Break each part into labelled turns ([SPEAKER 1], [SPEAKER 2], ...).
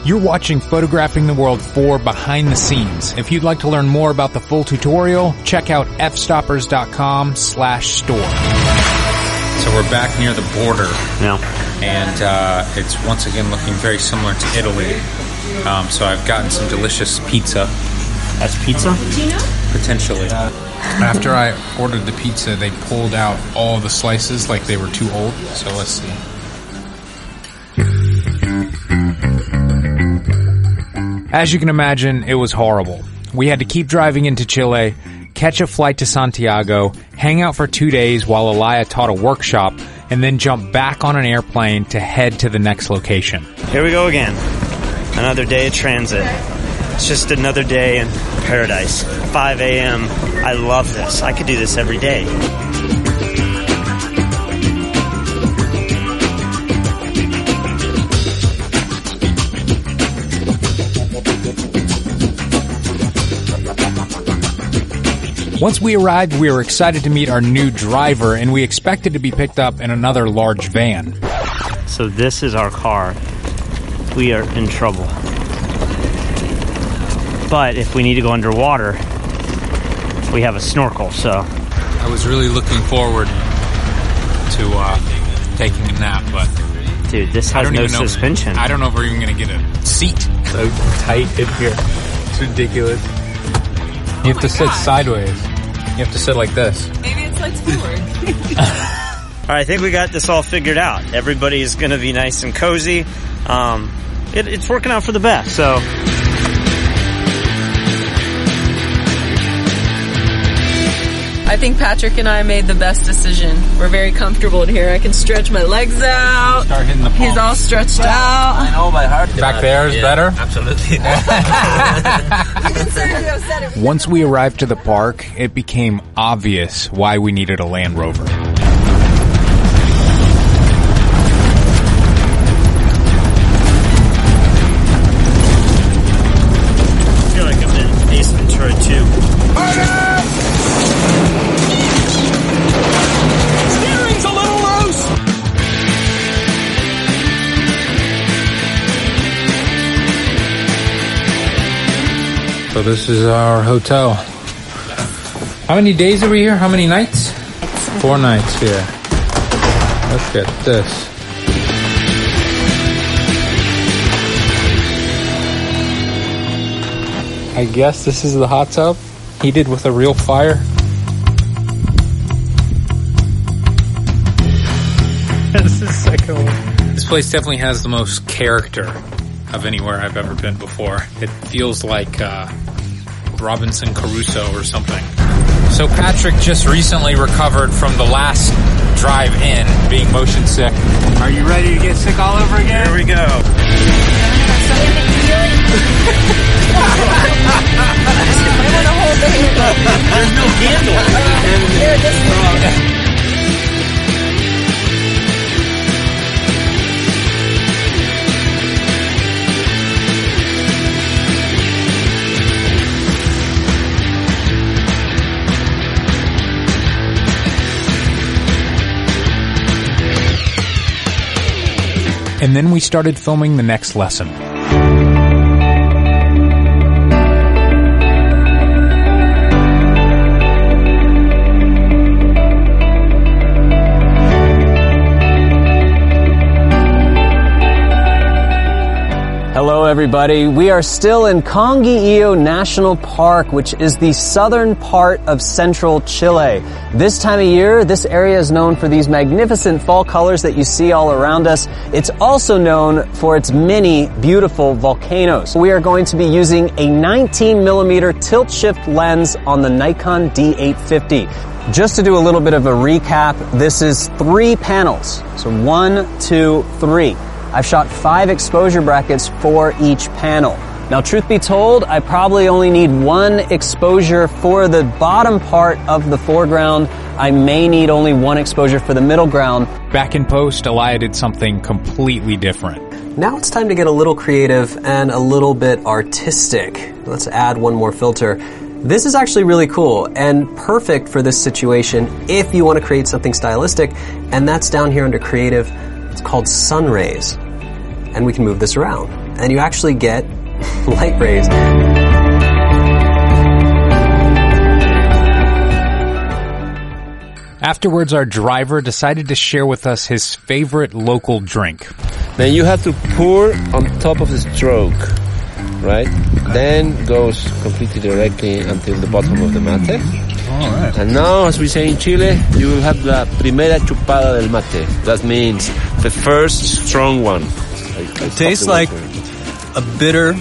[SPEAKER 1] You're watching Photographing the World 4 Behind the Scenes. If you'd like to learn more about the full tutorial, check out fstoppers.com/store. So we're back near the border.
[SPEAKER 2] Yeah.
[SPEAKER 1] And it's once again looking very similar to Italy. So I've gotten some delicious pizza.
[SPEAKER 2] That's pizza?
[SPEAKER 1] Potentially. After I ordered the pizza, they pulled out all the slices like they were too old. So let's see. As you can imagine, it was horrible. We had to keep driving into Chile, catch a flight to Santiago, hang out for 2 days while Elia taught a workshop, and then jump back on an airplane to head to the next location.
[SPEAKER 2] Here we go again. Another day of transit. It's just another day in paradise. 5 a.m. I love this. I could do this every day.
[SPEAKER 1] Once we arrived, we were excited to meet our new driver, and we expected to be picked up in another large van.
[SPEAKER 2] So this is our car. We are in trouble. But if we need to go underwater, we have a snorkel, so.
[SPEAKER 1] I was really looking forward to taking a nap, but
[SPEAKER 2] dude, this has no suspension.
[SPEAKER 1] I don't know if we're even going to get a seat. So tight in here. It's ridiculous. You have to sit sideways. You have to sit like this.
[SPEAKER 3] Maybe it's like forward.
[SPEAKER 2] All right, I think we got this all figured out. Everybody's going to be nice and cozy. It's working out for the best, so.
[SPEAKER 3] I think Patrick and I made the best decision. We're very comfortable in here. I can stretch my legs out.
[SPEAKER 1] Start hitting the palms.
[SPEAKER 3] He's all stretched out.
[SPEAKER 4] I know by heart.
[SPEAKER 1] Back there is better?
[SPEAKER 4] Absolutely.
[SPEAKER 1] Once we arrived to the park, it became obvious why we needed a Land Rover.
[SPEAKER 2] I feel like I'm in Ace Ventura 2.
[SPEAKER 4] Steering's a little loose.
[SPEAKER 1] So this is our hotel. How many days are we here? How many nights? 4 nights here. Look at this. I guess this is the hot tub, heated with a real fire. This is second one. This place definitely has the most character of anywhere I've ever been before. It feels like Robinson Crusoe or something. So Patrick just recently recovered from the last drive in, being motion sick. Are you ready to get sick all over again?
[SPEAKER 2] Here we go. There's no handle.
[SPEAKER 1] And then we started filming the next lesson.
[SPEAKER 5] Hello everybody, we are still in Canguillo National Park, which is the southern part of central Chile. This time of year, this area is known for these magnificent fall colors that you see all around us. It's also known for its many beautiful volcanoes. We are going to be using a 19mm tilt shift lens on the Nikon D850. Just to do a little bit of a recap, this is 3 panels. So 1, 2, 3. I've shot 5 exposure brackets for each panel. Now, truth be told, I probably only need 1 exposure for the bottom part of the foreground. I may need only 1 exposure for the middle ground.
[SPEAKER 1] Back in post, Elia did something completely different.
[SPEAKER 5] Now it's time to get a little creative and a little bit artistic. Let's add 1 more filter. This is actually really cool and perfect for this situation if you want to create something stylistic, and that's down here under creative. It's called sun rays, and we can move this around. and you actually get light rays.
[SPEAKER 1] Afterwards, our driver decided to share with us his favorite local drink.
[SPEAKER 6] Then you have to pour on top of the stroke, right? Then goes completely directly until the bottom of the mate.
[SPEAKER 1] All right.
[SPEAKER 6] And now, as we say in Chile, you will have la primera chupada del mate. That means the first strong one.
[SPEAKER 5] It tastes like a bitter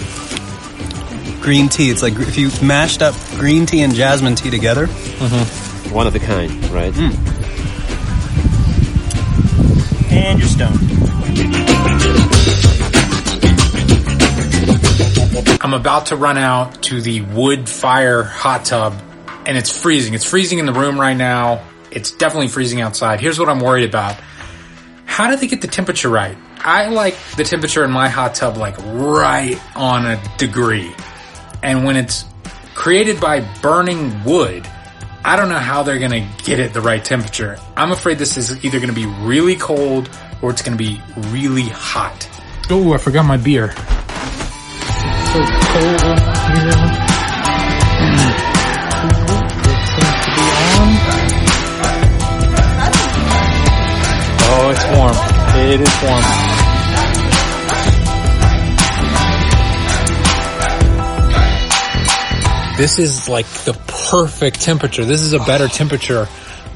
[SPEAKER 5] green tea. It's like if you mashed up green tea and jasmine tea together.
[SPEAKER 6] Mm-hmm. One of a kind, right?
[SPEAKER 2] And you're stoned.
[SPEAKER 1] I'm about to run out to the wood fire hot tub, and it's freezing. It's freezing in the room right now. It's definitely freezing outside. Here's what I'm worried about. How did they get the temperature right? I like the temperature in my hot tub like right on a degree. And when it's created by burning wood, I don't know how they're going to get it the right temperature. I'm afraid this is either going to be really cold or it's going to be really hot. Oh, I forgot my beer. So cold here. It seems to be on. Oh, it's warm. It is warm. This is like the perfect temperature. This is a better temperature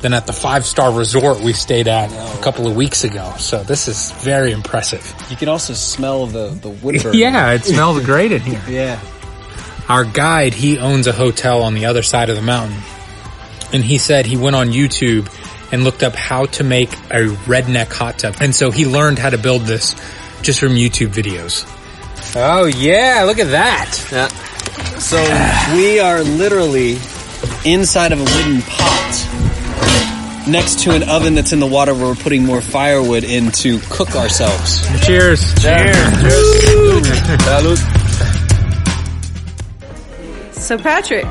[SPEAKER 1] than at the 5-star resort we stayed at a couple of weeks ago. So this is very impressive.
[SPEAKER 5] You can also smell the wood burn.
[SPEAKER 1] Yeah, it smells great in here.
[SPEAKER 5] Yeah.
[SPEAKER 1] Our guide, he owns a hotel on the other side of the mountain. And he said he went on YouTube and looked up how to make a redneck hot tub. And so he learned how to build this just from YouTube videos. Oh yeah, look at that.
[SPEAKER 5] Yeah. So we are literally inside of a wooden pot next to an oven that's in the water where we're putting more firewood in to cook ourselves.
[SPEAKER 1] Cheers. Cheers.
[SPEAKER 6] Salud.
[SPEAKER 3] So Patrick,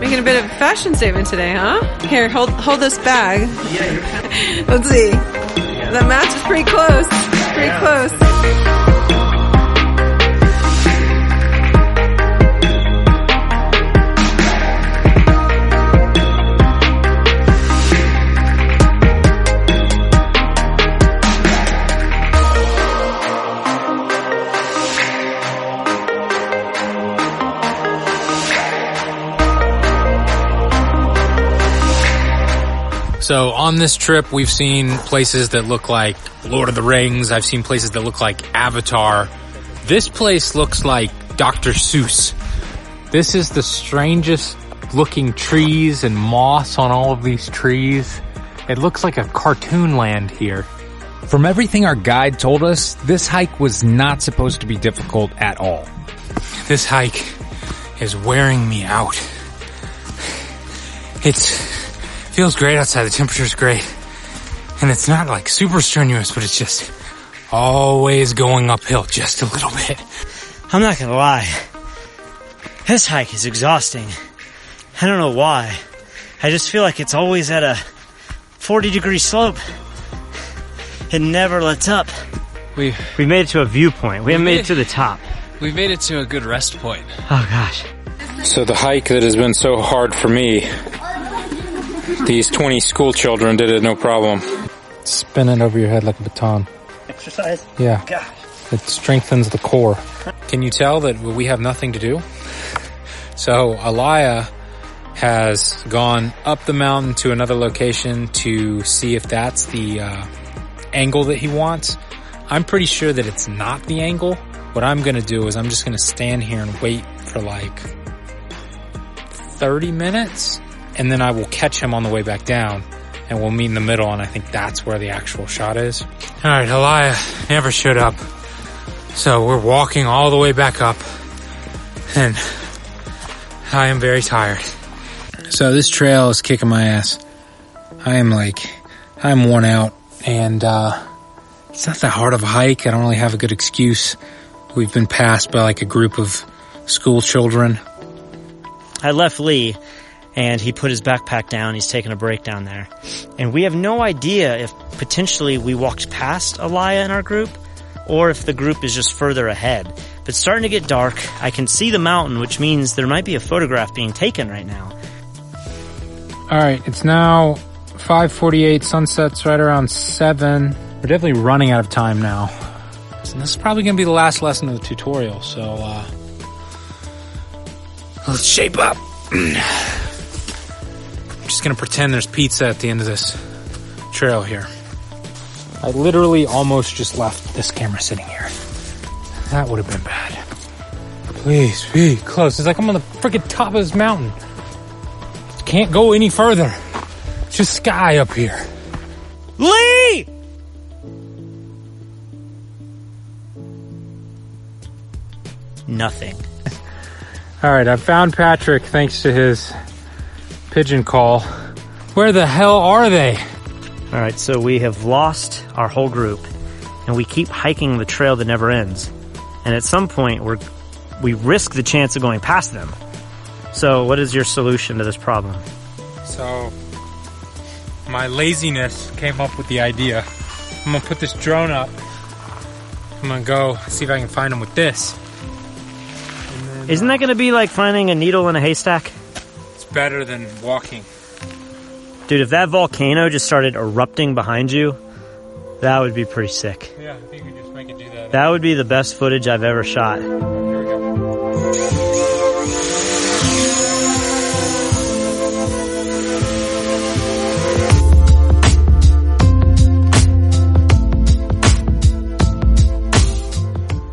[SPEAKER 3] making a bit of a fashion statement today, huh? Here, hold this bag. Let's see. That match is pretty close. Pretty close.
[SPEAKER 1] So on this trip, we've seen places that look like Lord of the Rings. I've seen places that look like Avatar. This place looks like Dr. Seuss. This is the strangest looking trees and moss on all of these trees. It looks like a cartoon land here. From everything our guide told us, this hike was not supposed to be difficult at all. This hike is wearing me out. Feels great outside, the temperature's great. And it's not like super strenuous, but it's just always going uphill just a little bit.
[SPEAKER 2] I'm not gonna lie. This hike is exhausting. I don't know why. I just feel like it's always at a 40-degree slope. It never lets up. We made it to a viewpoint. We haven't made it to the top.
[SPEAKER 7] We've made it to a good rest point.
[SPEAKER 2] Oh gosh.
[SPEAKER 1] So the hike that has been so hard for me, these 20 school children did it no problem. Spin it over your head like a baton.
[SPEAKER 2] Exercise?
[SPEAKER 1] Yeah.
[SPEAKER 2] Gosh.
[SPEAKER 1] It strengthens the core. Can you tell that we have nothing to do? So Alaya has gone up the mountain to another location to see if that's the angle that he wants. I'm pretty sure that it's not the angle. What I'm going to do is I'm just going to stand here and wait for like 30 minutes. And then I will catch him on the way back down, and we'll meet in the middle, and I think that's where the actual shot is. All right, Alaya never showed up, so we're walking all the way back up, and I am very tired. So this trail is kicking my ass. I'm worn out, and it's not that hard of a hike. I don't really have a good excuse. We've been passed by like a group of school children.
[SPEAKER 2] I left Lee, and he put his backpack down. He's taking a break down there. And we have no idea if potentially we walked past Alaya in our group, or if the group is just further ahead. But it's starting to get dark. I can see the mountain, which means there might be a photograph being taken right now.
[SPEAKER 1] All right, it's now 5:48. Sunset's right around 7. We're definitely running out of time now. So this is probably going to be the last lesson of the tutorial. So let's shape up. I'm just going to pretend there's pizza at the end of this trail here. I literally almost just left this camera sitting here. That would have been bad. Please be close. It's like I'm on the freaking top of this mountain. Can't go any further. It's just sky up here.
[SPEAKER 2] Lee! Nothing.
[SPEAKER 1] All right, I found Patrick thanks to his pigeon call. Where the hell are they?
[SPEAKER 2] All right, so we have lost our whole group, and we keep hiking the trail that never ends. And at some point, we risk the chance of going past them. So what is your solution to this problem?
[SPEAKER 1] So, my laziness came up with the idea. I'm gonna put this drone up. I'm gonna go see if I can find them with this. Then,
[SPEAKER 2] Isn't that gonna be like finding a needle in a haystack?
[SPEAKER 1] It's better than walking.
[SPEAKER 2] Dude, if that volcano just started erupting behind you, that would be pretty sick.
[SPEAKER 1] Yeah, I think we just make it do that.
[SPEAKER 2] That would be the best footage I've ever shot.
[SPEAKER 1] Here we go.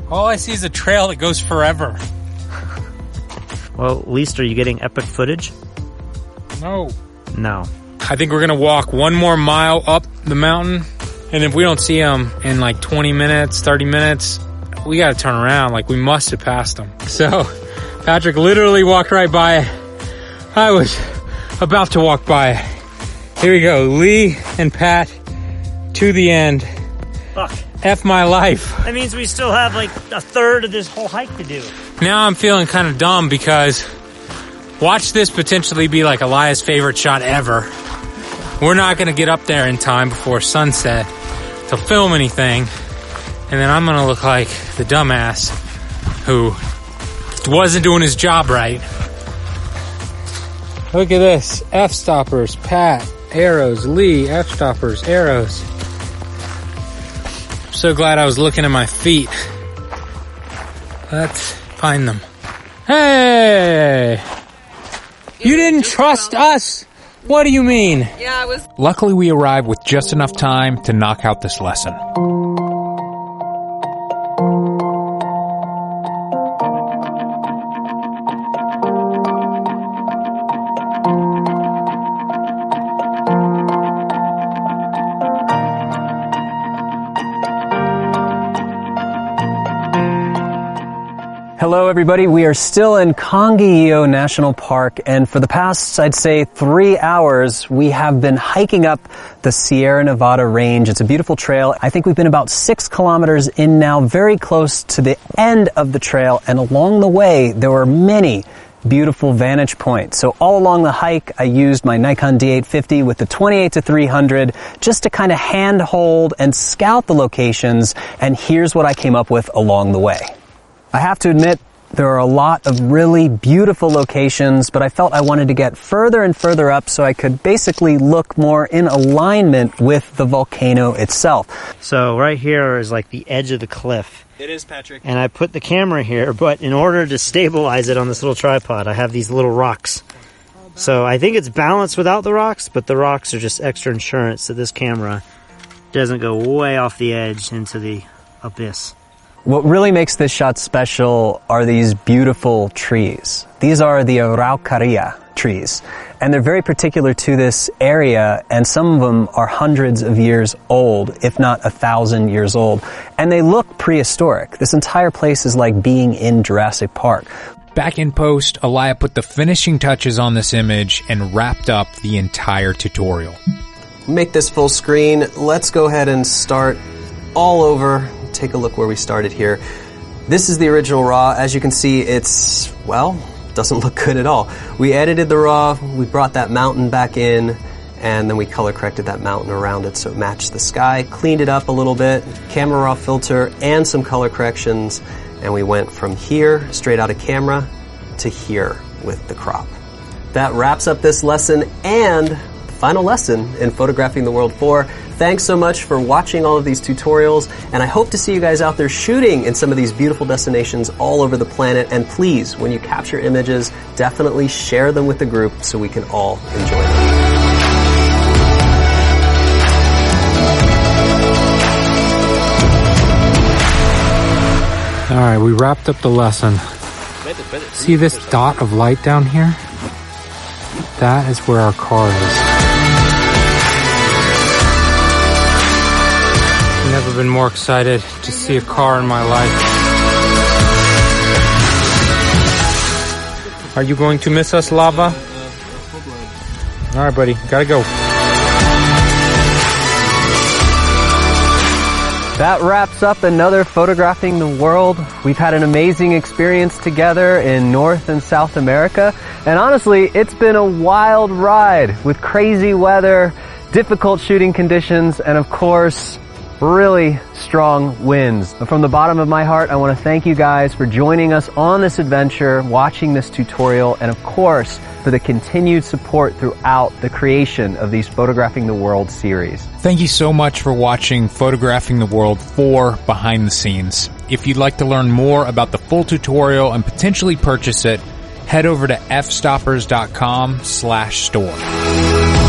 [SPEAKER 1] All I see is a trail that goes forever.
[SPEAKER 2] Well, at least are you getting epic footage?
[SPEAKER 1] No.
[SPEAKER 2] No.
[SPEAKER 1] I think we're gonna walk one more mile up the mountain, and if we don't see them in like 20 minutes, 30 minutes, we gotta turn around. Like, we must have passed them. So, Patrick literally walked right by. I was about to walk by. Here we go, Lee and Pat to the end.
[SPEAKER 2] Fuck.
[SPEAKER 1] F my life.
[SPEAKER 2] That means we still have like a third of this whole hike to do.
[SPEAKER 1] Now I'm feeling kind of dumb because watch this potentially be like Elias' favorite shot ever. We're not going to get up there in time before sunset to film anything. And then I'm going to look like the dumbass who wasn't doing his job right. Look at this. F-stoppers, Pat, arrows, Lee, F-stoppers, arrows. I'm so glad I was looking at my feet. Let's find them. Hey! You didn't trust us? What do you mean?
[SPEAKER 3] Yeah, I was.
[SPEAKER 1] Luckily, we arrived with just enough time to knock out this lesson.
[SPEAKER 5] Hello everybody, we are still in Conguillo National Park, and for the past, I'd say 3 hours, we have been hiking up the Sierra Nevada range. It's a beautiful trail. I think we've been about 6 kilometers in now, very close to the end of the trail, and along the way, there were many beautiful vantage points. So all along the hike, I used my Nikon D850 with the 28-300 just to kind of handhold and scout the locations, and here's what I came up with along the way. I have to admit, there are a lot of really beautiful locations, but I felt I wanted to get further and further up so I could basically look more in alignment with the volcano itself.
[SPEAKER 2] So right here is like the edge of the cliff.
[SPEAKER 7] It is, Patrick.
[SPEAKER 2] And I put the camera here, but in order to stabilize it on this little tripod, I have these little rocks. So I think it's balanced without the rocks, but the rocks are just extra insurance so this camera doesn't go way off the edge into the abyss.
[SPEAKER 5] What really makes this shot special are these beautiful trees. These are the Araucaria trees, and they're very particular to this area, and some of them are hundreds of years old, if not 1,000 years old, and they look prehistoric. This entire place is like being in Jurassic Park.
[SPEAKER 1] Back in post, Elia put the finishing touches on this image and wrapped up the entire tutorial.
[SPEAKER 5] Make this full screen. Let's go ahead and start all over. Take a look where we started here. This is the original RAW. As you can see, it's, well, doesn't look good at all. We edited the RAW, we brought that mountain back in, and then we color corrected that mountain around it so it matched the sky, cleaned it up a little bit, camera raw filter, and some color corrections, and we went from here, straight out of camera, to here with the crop. That wraps up this lesson and the final lesson in Photographing the World 4. Thanks so much for watching all of these tutorials, and I hope to see you guys out there shooting in some of these beautiful destinations all over the planet. And please, when you capture images, definitely share them with the group so we can all enjoy them.
[SPEAKER 1] All right, we wrapped up the lesson. See this dot of light down here? That is where our car is. I've never been more excited to see a car in my life. Are you going to miss us, Lava? All right, buddy, gotta go.
[SPEAKER 5] That wraps up another Photographing the World. We've had an amazing experience together in North and South America. And honestly, it's been a wild ride with crazy weather, difficult shooting conditions, and of course, really strong winds. But from the bottom of my heart, I want to thank you guys for joining us on this adventure, watching this tutorial, and of course, for the continued support throughout the creation of these Photographing the World series.
[SPEAKER 1] Thank you so much for watching Photographing the World 4 behind the scenes. If you'd like to learn more about the full tutorial and potentially purchase it, head over to fstoppers.com/store.